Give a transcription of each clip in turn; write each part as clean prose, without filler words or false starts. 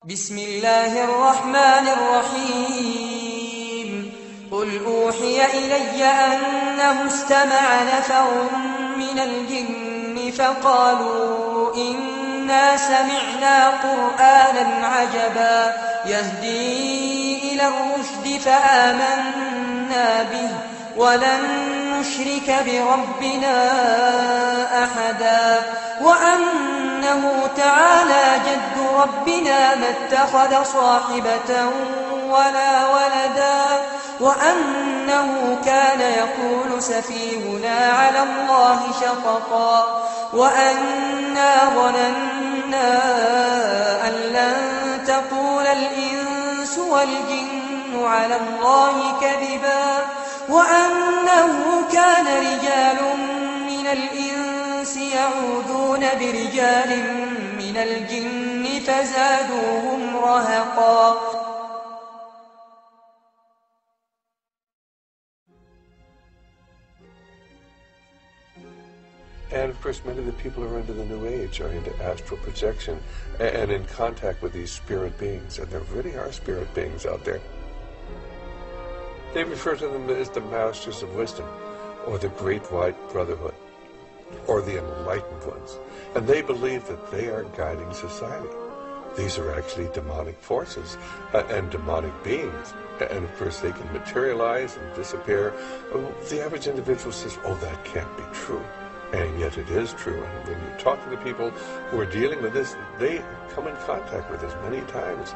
بسم الله الرحمن الرحيم قل أوحي إلي أنه استمع نفر من الجن فقالوا إنا سمعنا قرآنا عجبا يهدي إلى الرشد فآمنا به ولن نشرك بربنا أحدا وأنه تعالى جد ربنا ما اتخذ صاحبة ولا ولدا وأنه كان يقول سفيهنا على الله شططا وأنا ظننا أن لن تقول الإنس والجن على الله كذبا وأنه كان رجال من الإنس يعوذون برجال من الجن فزادوهم رهقا. And of course, many of the people who are into the New Age are into astral projection and in contact with these spirit beings. And there really are spirit beings out there. They refer to them as the Masters of Wisdom, or the Great White Brotherhood, or the Enlightened Ones. And they believe that they are guiding society. These are actually demonic forces and demonic beings. And of course, they can materialize and disappear. The average individual says, oh, that can't be true. And yet it is true. And when you talk to the people who are dealing with this, they come in contact with us many times.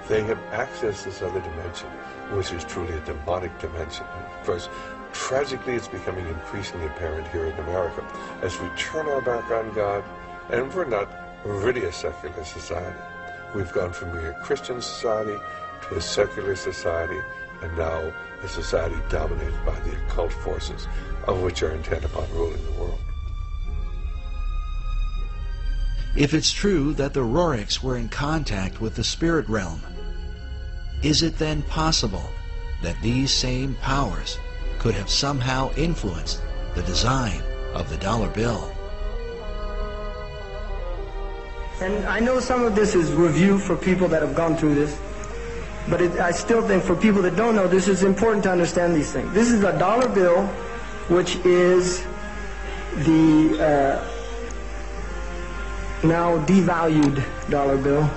They have accessed this other dimension, which is truly a demonic dimension. And of course, tragically, it's becoming increasingly apparent here in America as we turn our back on God, and we're not really a secular society. We've gone from being a Christian society to a secular society, and now a society dominated by the occult forces, of which are intent upon ruling the world. If it's true that the Roriks were in contact with the spirit realm, is it then possible that these same powers could have somehow influenced the design of the dollar bill? And I know some of this is review for people that have gone through this, but I still think for people that don't know, this is important to understand these things. This is a dollar bill, which is the now devalued dollar bill.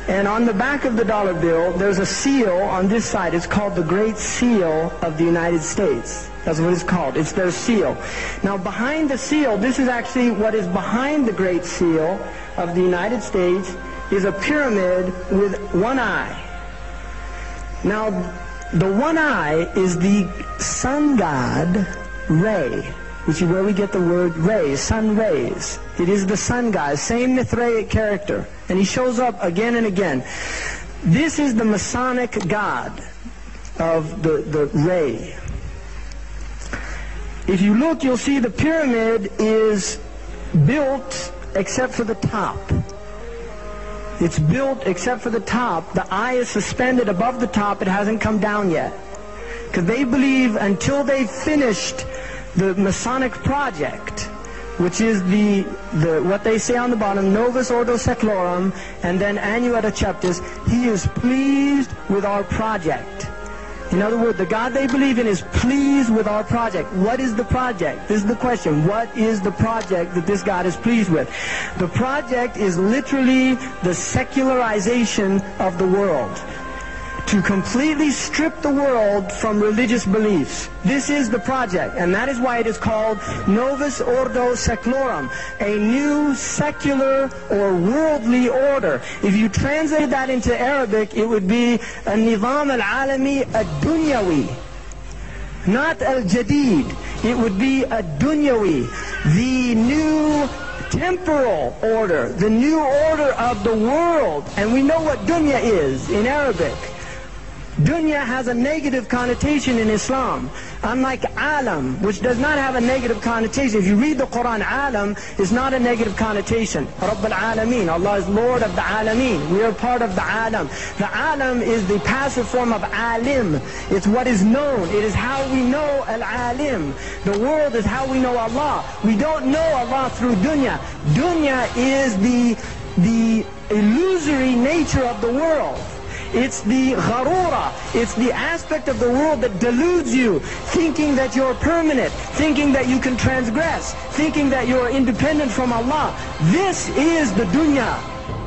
And on the back of the dollar bill, there's a seal on this side. It's called the Great Seal of the United States. That's what it's called. It's their seal. Now, behind the seal, this is actually what is behind the Great Seal of the United States, is a pyramid with one eye. Now, the one eye is the sun god, Re, which is where we get the word rays, sun rays. It is the sun god, same Mithraic character, and he shows up again and again. This is the Masonic god of the ray. If you look, you'll see the pyramid is built except for the top. It's built except for the top. The eye is suspended above the top. It hasn't come down yet. Because they believe until they've finished the Masonic project, which is the what they say on the bottom, Novus Ordo Seclorum, and then Annuetta Cheptis, he is pleased with our project. In other words, the God they believe in is pleased with our project. What is the project? This is the question. What is the project that this God is pleased with? The project is literally the secularization of the world. To completely strip the world from religious beliefs. This is the project, and that is why it is called Novus Ordo Seclorum, a new secular or worldly order. If you translate that into Arabic, it would be a Nizam al-Alami ad-Dunyawi, not al-Jadid. It would be ad-Dunyawi, the new temporal order, the new order of the world. And we know what dunya is in Arabic. Dunya has a negative connotation in Islam, unlike alam, which does not have a negative connotation. If you read the Quran, alam is not a negative connotation. Rabb al-Alameen, Allah is Lord of the Alameen. We are part of the alam. The alam is the passive form of alim. It's what is known. It is how we know al-alim. The world is how we know Allah. We don't know Allah through dunya. Dunya is the the illusory nature of the world. It's the gharura, it's the aspect of the world that deludes you, thinking that you're permanent, thinking that you can transgress, thinking that you're independent from Allah. This is the dunya.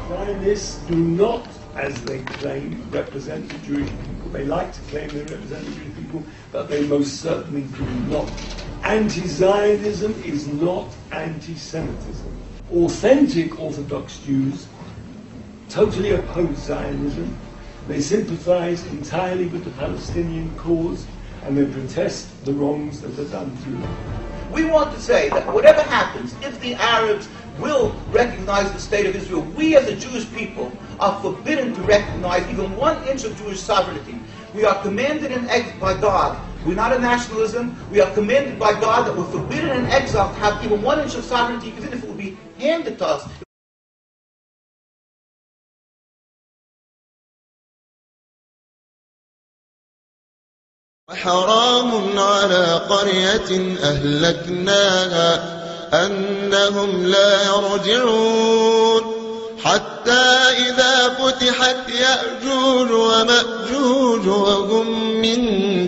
Zionists do not, as they claim, represent the Jewish people. They like to claim they represent the Jewish people, but they most certainly do not. Anti-Zionism is not anti-Semitism. Authentic Orthodox Jews totally oppose Zionism. They sympathize entirely with the Palestinian cause, and they protest the wrongs that are done to them. We want to say that whatever happens, if the Arabs will recognize the state of Israel, we as a Jewish people are forbidden to recognize even 1 inch of Jewish sovereignty. We are commanded in exile by God. We're not a nationalism. We are commanded by God that we're forbidden in exile to have even 1 inch of sovereignty, even if it will be handed to us. حرام على قرية أهلكناها أنهم لا يرجعون حتى إذا فتحت يأجوج ومأجوج وهم من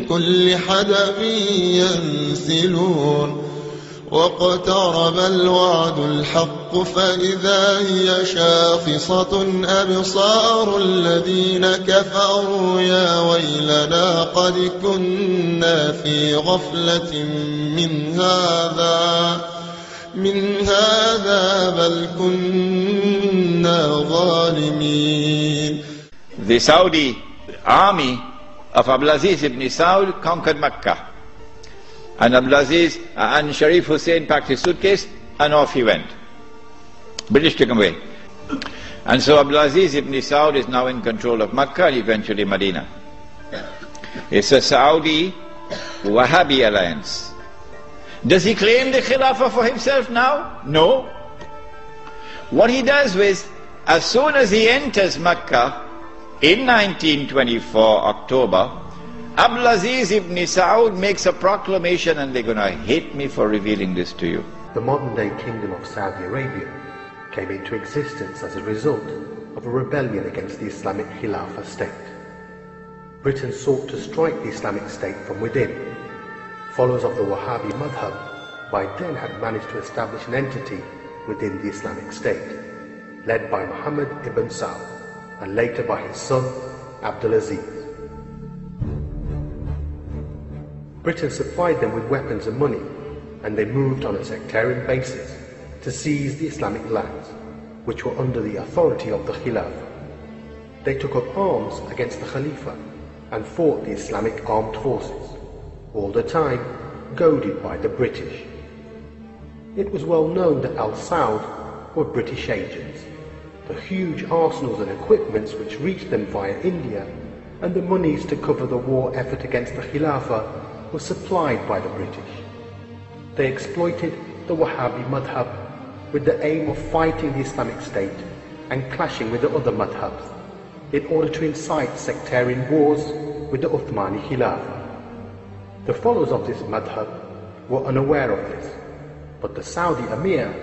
كل حدب ينسلون واقترب الوعد الحق فإذا هي شاخصة أبصار الذين كفروا يا ويلنا قد كنا في غفلة من هذا بل كنا ظالمين. The Saudi army of Abdulaziz ibn Saud conquered Mecca. And Abdulaziz and Sharif Hussein packed his suitcase and off he went. British took him away. And so Abdulaziz ibn Saud is now in control of Mecca and eventually Medina. It's a Saudi Wahhabi alliance. Does he claim the Khilafah for himself now? No. What he does is, as soon as he enters Mecca in 1924 October, Abdulaziz ibn Saud makes a proclamation, and they're going to hate me for revealing this to you. The modern-day Kingdom of Saudi Arabia came into existence as a result of a rebellion against the Islamic Khilafah state. Britain sought to strike the Islamic State from within. Followers of the Wahhabi madhab by then had managed to establish an entity within the Islamic State, led by Muhammad ibn Saud and later by his son Abdulaziz. Britain supplied them with weapons and money, and they moved on a sectarian basis to seize the Islamic lands, which were under the authority of the Khilafah. They took up arms against the Khalifa and fought the Islamic armed forces, all the time goaded by the British. It was well known that Al Saud were British agents. The huge arsenals and equipments which reached them via India, and the monies to cover the war effort against the Khilafah were supplied by the British. They exploited the Wahhabi madhab with the aim of fighting the Islamic State and clashing with the other madhabs in order to incite sectarian wars with the Uthmani Khilafah. The followers of this madhab were unaware of this, but the Saudi Emir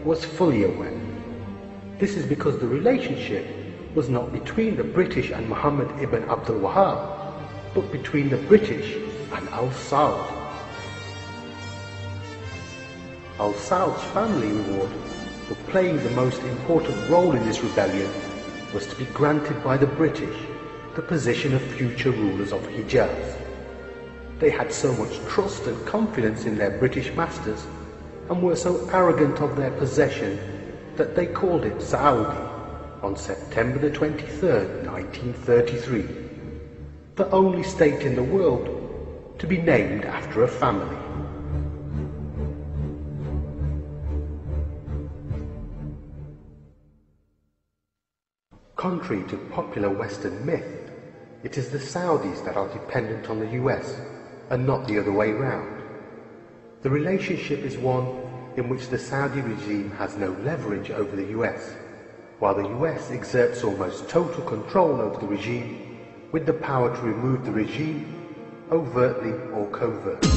was fully aware. This is because the relationship was not between the British and Muhammad ibn Abdul Wahhab, but between the British and Al Saud. Al Saud's family reward for playing the most important role in this rebellion was to be granted by the British the position of future rulers of Hijaz. They had so much trust and confidence in their British masters and were so arrogant of their possession that they called it Saudi on September the 23rd, 1933, the only state in the world to be named after a family. Contrary to popular Western myth, it is the Saudis that are dependent on the US and not the other way round. The relationship is one in which the Saudi regime has no leverage over the US, while the US exerts almost total control over the regime with the power to remove the regime overtly or covertly.